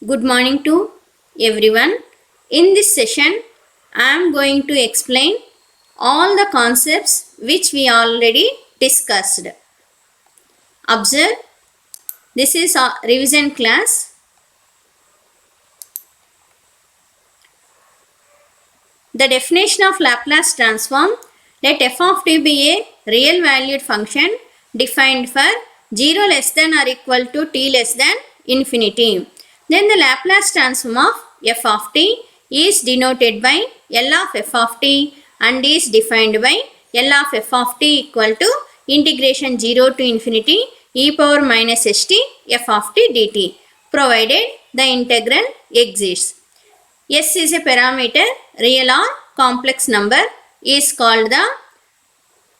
Good morning to everyone. In this session, I am going to explain all the concepts which we already discussed. Observe, this is a revision class. The definition of Laplace transform: let f of t be a real valued function defined for 0 less than or equal to t less than infinity. Then the Laplace transform of f of t is denoted by L of f of t and is defined by L of f of t equal to integration 0 to infinity e power minus st f of t dt, provided the integral exists. S is a parameter, real or complex number, is called the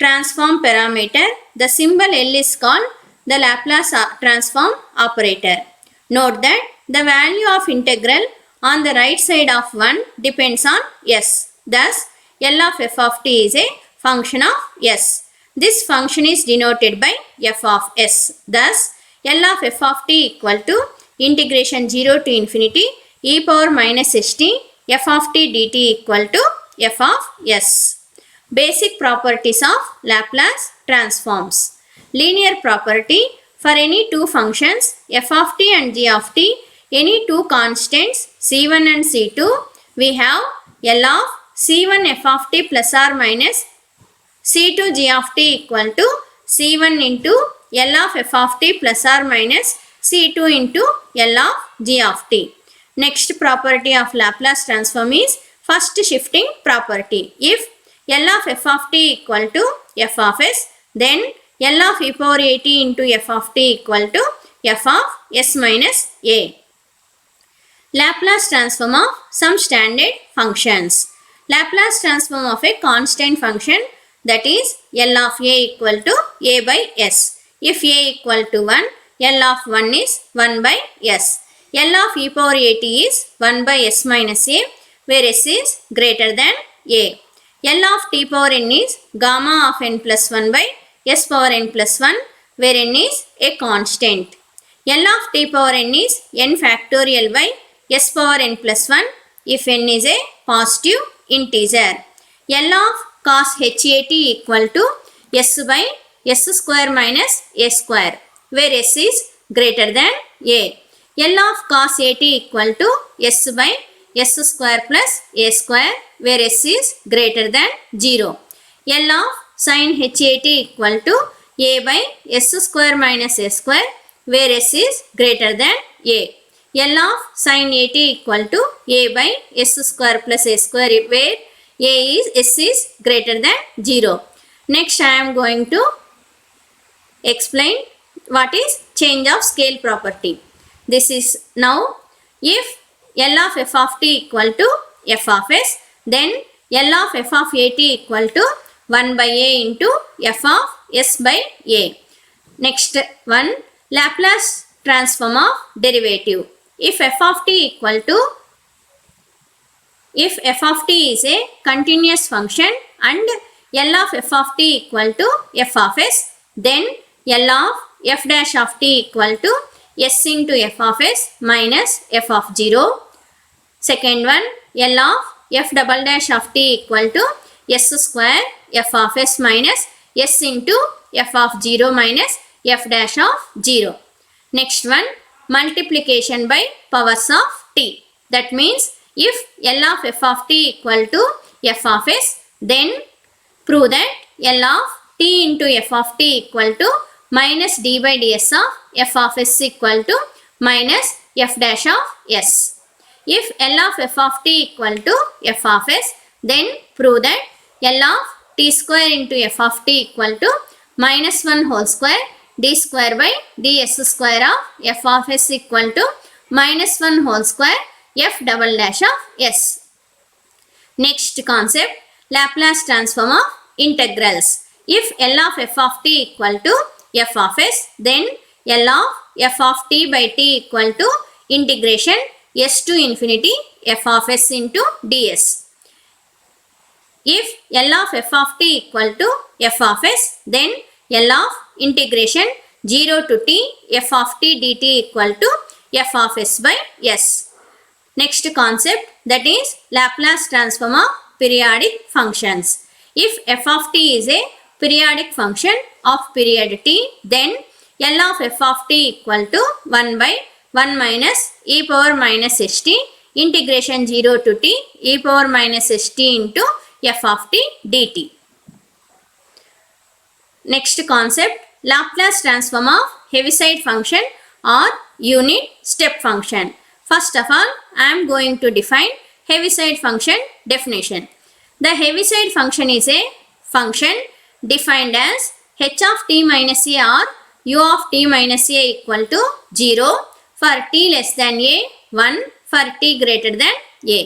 transform parameter. The symbol L is called the Laplace transform operator. Note that the value of integral on the right side of 1 depends on s. Thus, L of f of t is a function of s. This function is denoted by f of s. Thus, L of f of t equal to integration 0 to infinity e power minus st f of t dt equal to f of s. Basic properties of Laplace transforms. Linear property: for any two functions f of t and g of t, any two constants c1 and c2, we have L of c1 f of t plus or minus c2 g of t equal to c1 into L of f of t plus or minus c2 into L of g of t. Next property of Laplace transform is first shifting property. If L of f of t equal to f of s, then L of e power at into f of t equal to f of s minus a. Laplace transform of some standard functions. Laplace transform of a constant function, that is L of a equal to a by s. If a equal to 1, L of 1 is 1 by s. L of e power at is 1 by s minus a, where s is greater than a. L of t power n is gamma of n plus 1 by s power n plus 1, where n is a constant. L of t power n is n factorial by s power n plus 1 if n is a positive integer. L of cos hat equal to s by s square minus a square, where s is greater than a. L of cos at equal to s by s square plus a square, where s is greater than 0. L of sin hat equal to a by s square minus a square, where s is greater than a. L of sin at equal to a by s square plus a square, where s is greater than 0. Next, I am going to explain what is change of scale property. This is now, if L of f of t equal to f of s, then L of f of at equal to 1 by a into f of s by a. Next one, Laplace transform of derivative. If f of t equal to, if f of t is a continuous function and L of f of t equal to f of s, then L of f dash of t equal to s into f of s minus f of 0. Second one, L of f double dash of t equal to s square f of s minus s into f of 0 minus f dash of 0. Next one, multiplication by powers of t. That means if L of f of t equal to f of s, then prove that L of t into f of t equal to minus d by ds of f of s equal to minus f dash of s. If L of f of t equal to f of s, then prove that L of t square into f of t equal to minus 1 whole square d square by ds square of f of s equal to minus 1 whole square f double dash of s. Next concept, Laplace transform of integrals. If L of f of t equal to f of s, then L of f of t by t equal to integration s to infinity f of s into ds. If L of f of t equal to f of s, then L of integration 0 to t f of t dt equal to f of s by s. Next concept, that is Laplace transform of periodic functions. If f of t is a periodic function of period t, then L of f of t equal to 1 by 1 minus e power minus st integration 0 to t e power minus st into f of t dt. Next concept, Laplace transform of Heaviside function or unit step function. First of all, I am going to define Heaviside function definition. The Heaviside function is a function defined as h of t minus a or u of t minus a equal to 0 for t less than a, 1 for t greater than a,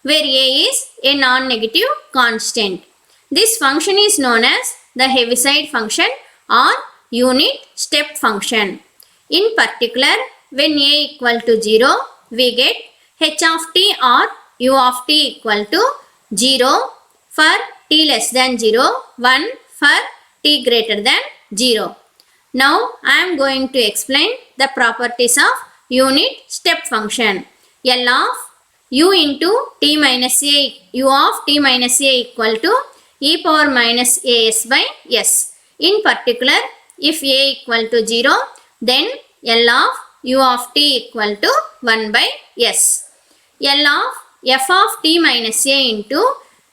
where a is a non-negative constant. This function is known as the Heaviside function or unit step function. In particular, when a equal to 0, we get h of t or u of t equal to 0 for t less than 0, 1 for t greater than 0. Now I am going to explain the properties of unit step function. L of u into t minus a, u of t minus a equal to e power minus as by s. In particular, if a equal to 0, then L of u of t equal to 1 by s. L of f of t minus a into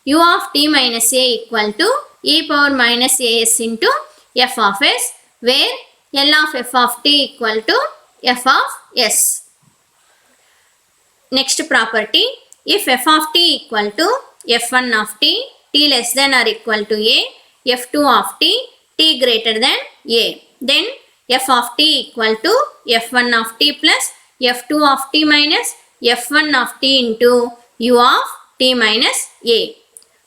u of t minus a equal to e power minus as into f of s, where L of f of t equal to f of s. Next property, if f of t equal to f1 of t, t less than or equal to a, f2 of t, t greater than a, then f of t equal to f1 of t plus f2 of t minus f1 of t into u of t minus a.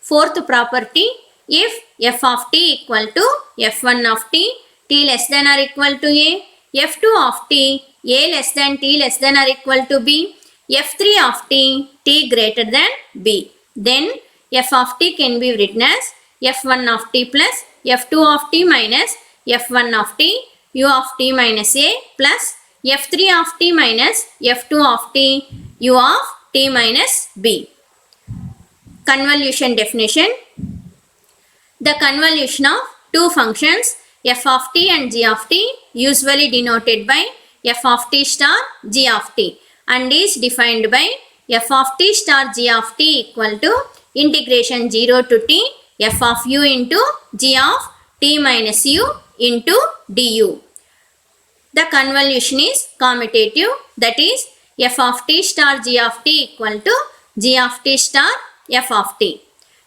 Fourth property, if f of t equal to f1 of t, t less than or equal to a, f2 of t, a less than t less than or equal to b, f3 of t, t greater than b, then f of t can be written as f1 of t plus f2 of t minus f1 of t, u of t minus a plus f3 of t minus f2 of t, u of t minus b. Convolution definition. The convolution of two functions f of t and g of t, usually denoted by f of t star g of t, and is defined by f of t star g of t equal to integration 0 to t f of u into g of t minus u into du. The convolution is commutative, that is f of t star g of t equal to g of t star f of t.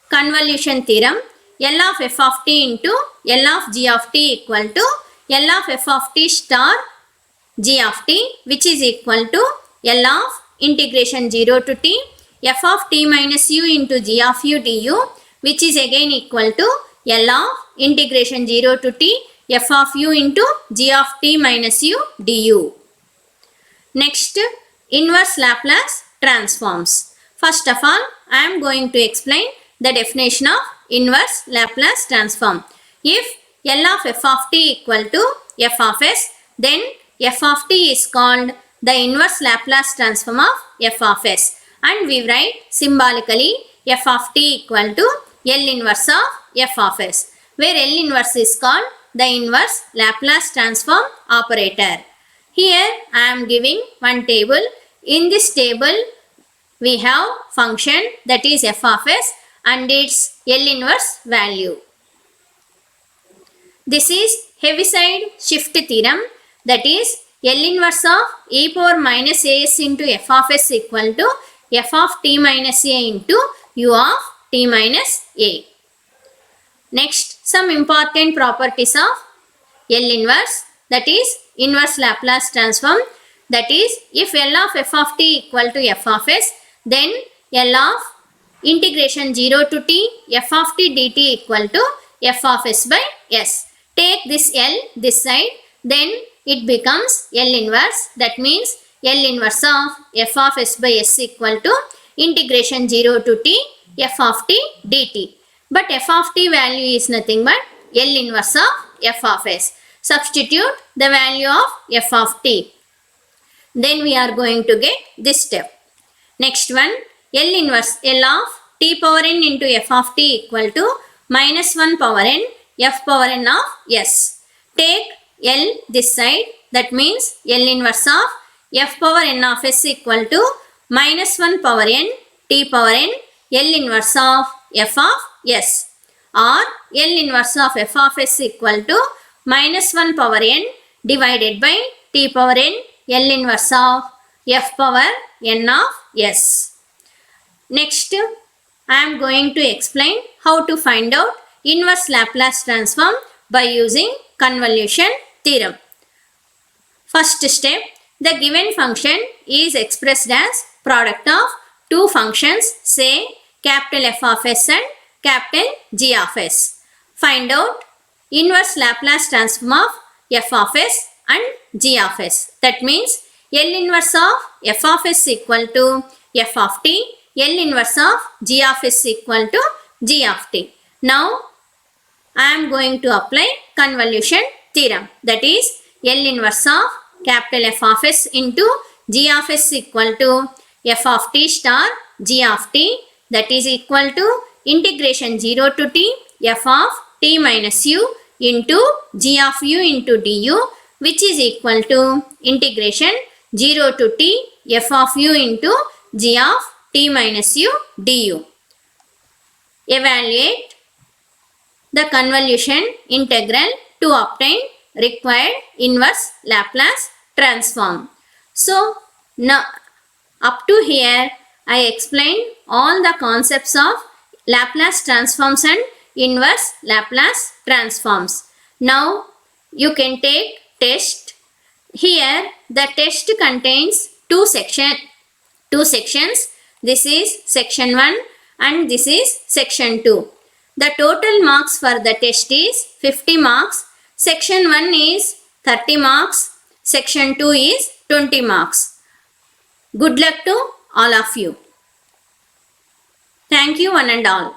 Convolution theorem, L of f of t into L of g of t equal to L of f of t star g of t, which is equal to L of integration 0 to t f of t minus u into g of u du, which is again equal to L of integration 0 to t f of u into g of t minus u du. Next, inverse Laplace transforms. First of all, I am going to explain the definition of inverse Laplace transform. If L of f of t equal to f of s, then f of t is called the inverse Laplace transform of f of s, and we write symbolically f of t equal to L inverse of f of s, where L inverse is called the inverse Laplace transform operator. Here I am giving one table. In this table we have function that is f of s and its L inverse value. This is Heaviside shift theorem, that is L inverse of e power minus as into f of s equal to f of t minus a into u of t minus a. Next, some important properties of L inverse, that is inverse Laplace transform, that is if L of f of t equal to f of s, then L of integration 0 to t f of t dt equal to f of s by s. Take this L this side, then it becomes L inverse, that means L inverse of f of s by s equal to integration 0 to t f of t dt. But f of t value is nothing but L inverse of f of s. Substitute the value of f of t. Then we are going to get this step. Next one, L inverse L of t power n into f of t equal to minus 1 power n f power n of s. Take L this side, that means L inverse of f power n of s equal to minus 1 power n t power n L inverse of f of s, or L inverse of f of s equal to minus 1 power n divided by t power n L inverse of f power n of s. Next, I am going to explain how to find out inverse Laplace transform by using convolution theorem. First step, the given function is expressed as product of two functions, say capital F of s and capital G of s. Find out inverse Laplace transform of f of s and g of s. That means L inverse of f of s equal to f of t, L inverse of g of s equal to g of t. Now I am going to apply convolution theorem, that is L inverse of capital F of s into g of s equal to f of t star g of t, that is equal to integration 0 to t f of t minus u into g of u into du, which is equal to integration 0 to t f of u into g of t minus u du. Evaluate the convolution integral to obtain required inverse Laplace transform. So now up to here I explained all the concepts of Laplace transforms and inverse Laplace transforms. Now you can take test. Here the test contains two sections. This is section 1 and this is section 2. The total marks for the test is 50 marks. Section 1 is 30 marks. Section 2 is 20 marks. Good luck to all of you. Thank you one and all.